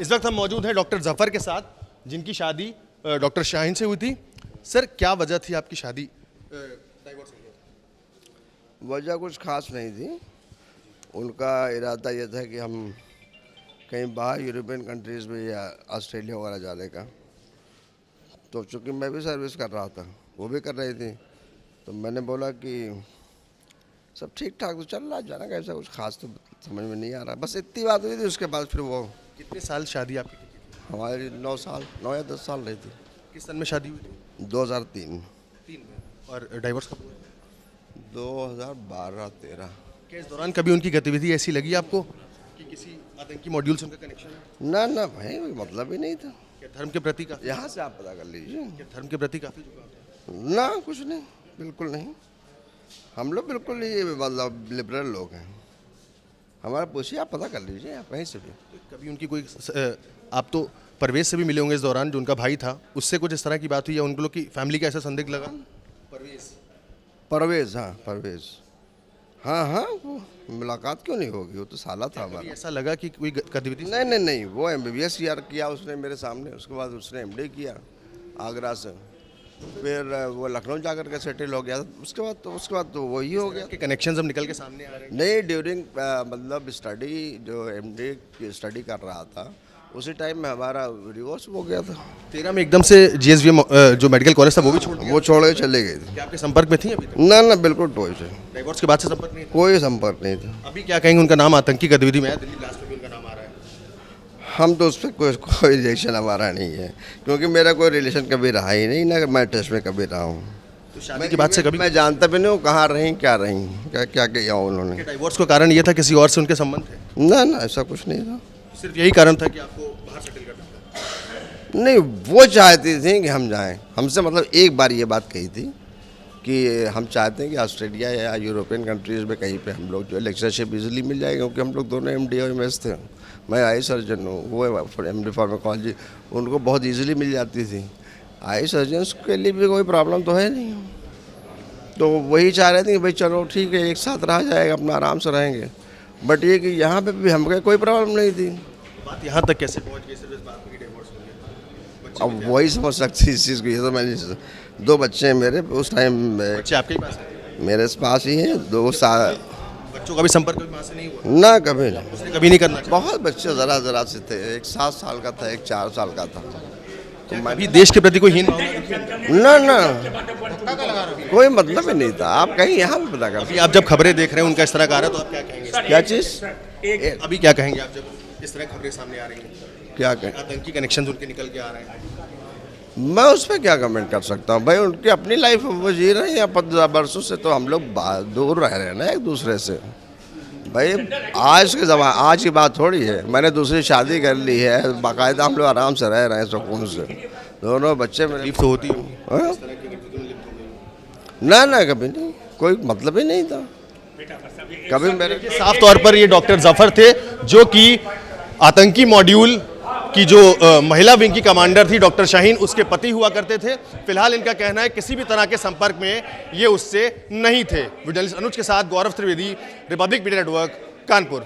इस वक्त हम मौजूद हैं डॉक्टर जफर के साथ, जिनकी शादी डॉक्टर शाहीन से हुई थी। सर, क्या वजह थी आपकी शादी डाइवोर्स होने की? वजह कुछ खास नहीं थी। उनका इरादा ये था कि हम कहीं बाहर यूरोपियन कंट्रीज़ में या ऑस्ट्रेलिया वगैरह जाने का। तो चूँकि मैं भी सर्विस कर रहा था, वो भी कर रही थी, तो मैंने बोला कि सब ठीक ठाक तो चल रहा, जाना कैसा कुछ खास तो समझ में नहीं आ रहा। बस इतनी बात हुई थी। उसके बाद फिर वो कितने साल शादी आपकी की थी? हमारी 9 या 10 साल रही थी। किस सन में शादी हुई थी? 2003। 3 में। और डाइवोर्स कब हुआ? 2012-13। क्या इस दौरान कभी उनकी गतिविधि ऐसी लगी आपको कि किसी आतंकी मॉड्यूल से उनका कनेक्शन है? ना भाई, मतलब ही नहीं था। क्या धर्म के प्रति काफी यहाँ से आप पता कर लीजिए। क्या धर्म के प्रति काफी झुकाव है? ना, कुछ नहीं, बिल्कुल नहीं। हम लोग बिल्कुल ही मतलब लिबरल लोग हैं। हमारा पूछिए, आप पता कर लीजिए, आप कहीं से भी। कभी उनकी कोई आप तो परवेज से भी मिले होंगे इस दौरान, जो उनका भाई था, उससे कुछ इस तरह की बात हुई या उन लोग की फैमिली का ऐसा संदिग्ध लगा? परवेज़, हाँ परवेज़, हाँ वो मुलाकात क्यों नहीं होगी, वो तो साला था कभी हमारा। ऐसा लगा कि कोई गतिविधि? नहीं, वो MBBS यार किया उसने मेरे सामने। उसके बाद उसने MD किया आगरा से, फिर वो लखनऊ जा कर के सेटल हो गया। उसके बाद तो वही हो गया। के कनेक्शन अब निकल के सामने आ रहे हैं। नहीं, ड्यूरिंग मतलब स्टडी, जो MD की स्टडी कर रहा था, उसी टाइम में हमारा डिवोर्स हो गया था। 13 में एकदम से GSVM जो मेडिकल कॉलेज था वो भी छोड़ दिया? वो छोड़ के चले गए थे। क्या आपके संपर्क में थी अभी तक? ना, बिल्कुल टोच है। डाइवोर्स के बाद से संपर्क नहीं था? कोई संपर्क नहीं था। अभी क्या कहेंगे? उनका नाम आतंकी गतिविधि में है, दिल्ली ब्लास्ट में भी उनका नाम आ रहा है। हम तो उस पर कोई रिलेशन हमारा नहीं है, क्योंकि मेरा कोई रिलेशन कभी रहा ही नहीं, ना मैं टच में कभी रहा हूँ। तो शादी के बाद से कभी मैं जानता भी नहीं हूँ कहाँ रहीं, क्या किया उन्होंने। डाइवोर्स का कारण ये था किसी और से उनके संबंध थे? ना, ऐसा कुछ नहीं था। सिर्फ यही कारण था कि आपको बाहर सेटल करना था? नहीं, वो चाहती थी कि हम जाएं। हमसे मतलब एक बार ये बात कही थी कि हम चाहते हैं कि ऑस्ट्रेलिया या यूरोपियन कंट्रीज़ में कहीं पे हम लोग जो है लेक्चरशिप इजीली मिल जाएगी, क्योंकि हम लोग दोनों MD और MS थे। मैं आई सर्जन हूँ, वो MD फार्माकोलॉजी, उनको बहुत इजीली मिल जाती थी। आई सर्जन्स के लिए भी कोई प्रॉब्लम तो है नहीं। तो वही चाह रहे थे कि भाई चलो ठीक है, एक साथ रहा जाएगा, अपना आराम से रहेंगे। बट ये कि यहाँ पे भी हमको कोई प्रॉब्लम नहीं थी। बात यहाँ तक कैसे पहुँच गई सिर्फ इस बात पे कि डाइवोर्स हो गया? अब वही समझ सकती इस चीज़ को। ये तो मैंने 2 बच्चे हैं मेरे उस टाइम में, बच्चे आपके ही पास है? मेरे पास ही हैं 2 साल। बच्चों का भी संपर्क कभी माँ से नहीं हुआ? ना, कभी नहीं। उसने कभी नहीं करना? बहुत बच्चे ज़रा से थे। एक 7 साल का था, एक 4 साल का था। तो अभी देश के प्रति कोई हीन भावना? ना, कोई मतलब ही नहीं था। आप कहीं यहाँ भी पता कर। अभी आप जब खबरें देख रहे हैं उनका इस तरह का आ रहा है, तो आप क्या कहेंगे? क्या चीज़? अभी क्या कहेंगे आप जब इस तरह खबरें सामने आ रही हैं? क्या कहें? आतंकी कनेक्शन उनके निकल के आ रहे हैं। मैं उस पर क्या कमेंट कर सकता हूँ भाई? उनकी अपनी लाइफ वो जी रहे हैं। 15 वर्षों से तो हम लोग दूर रह रहे हैं ना एक दूसरे से। भाई आज की बात थोड़ी है। मैंने दूसरी शादी कर ली है, बाकायदा हम लोग आराम से रह रहे हैं सुकून से। दोनों बच्चे मेरे तकलीफ तो होती है? हाँ? ना, कभी नहीं, कोई मतलब ही नहीं था कभी मेरे। साफ तौर पर ये डॉक्टर जफर थे, जो कि आतंकी मॉड्यूल की जो महिला विंग की कमांडर थी डॉक्टर शाहीन, उसके पति हुआ करते थे। फिलहाल इनका कहना है किसी भी तरह के संपर्क में ये उससे नहीं थे। जर्नलिस्ट अनुज के साथ Gaurav Trivedi, Republic Media Network, Kanpur.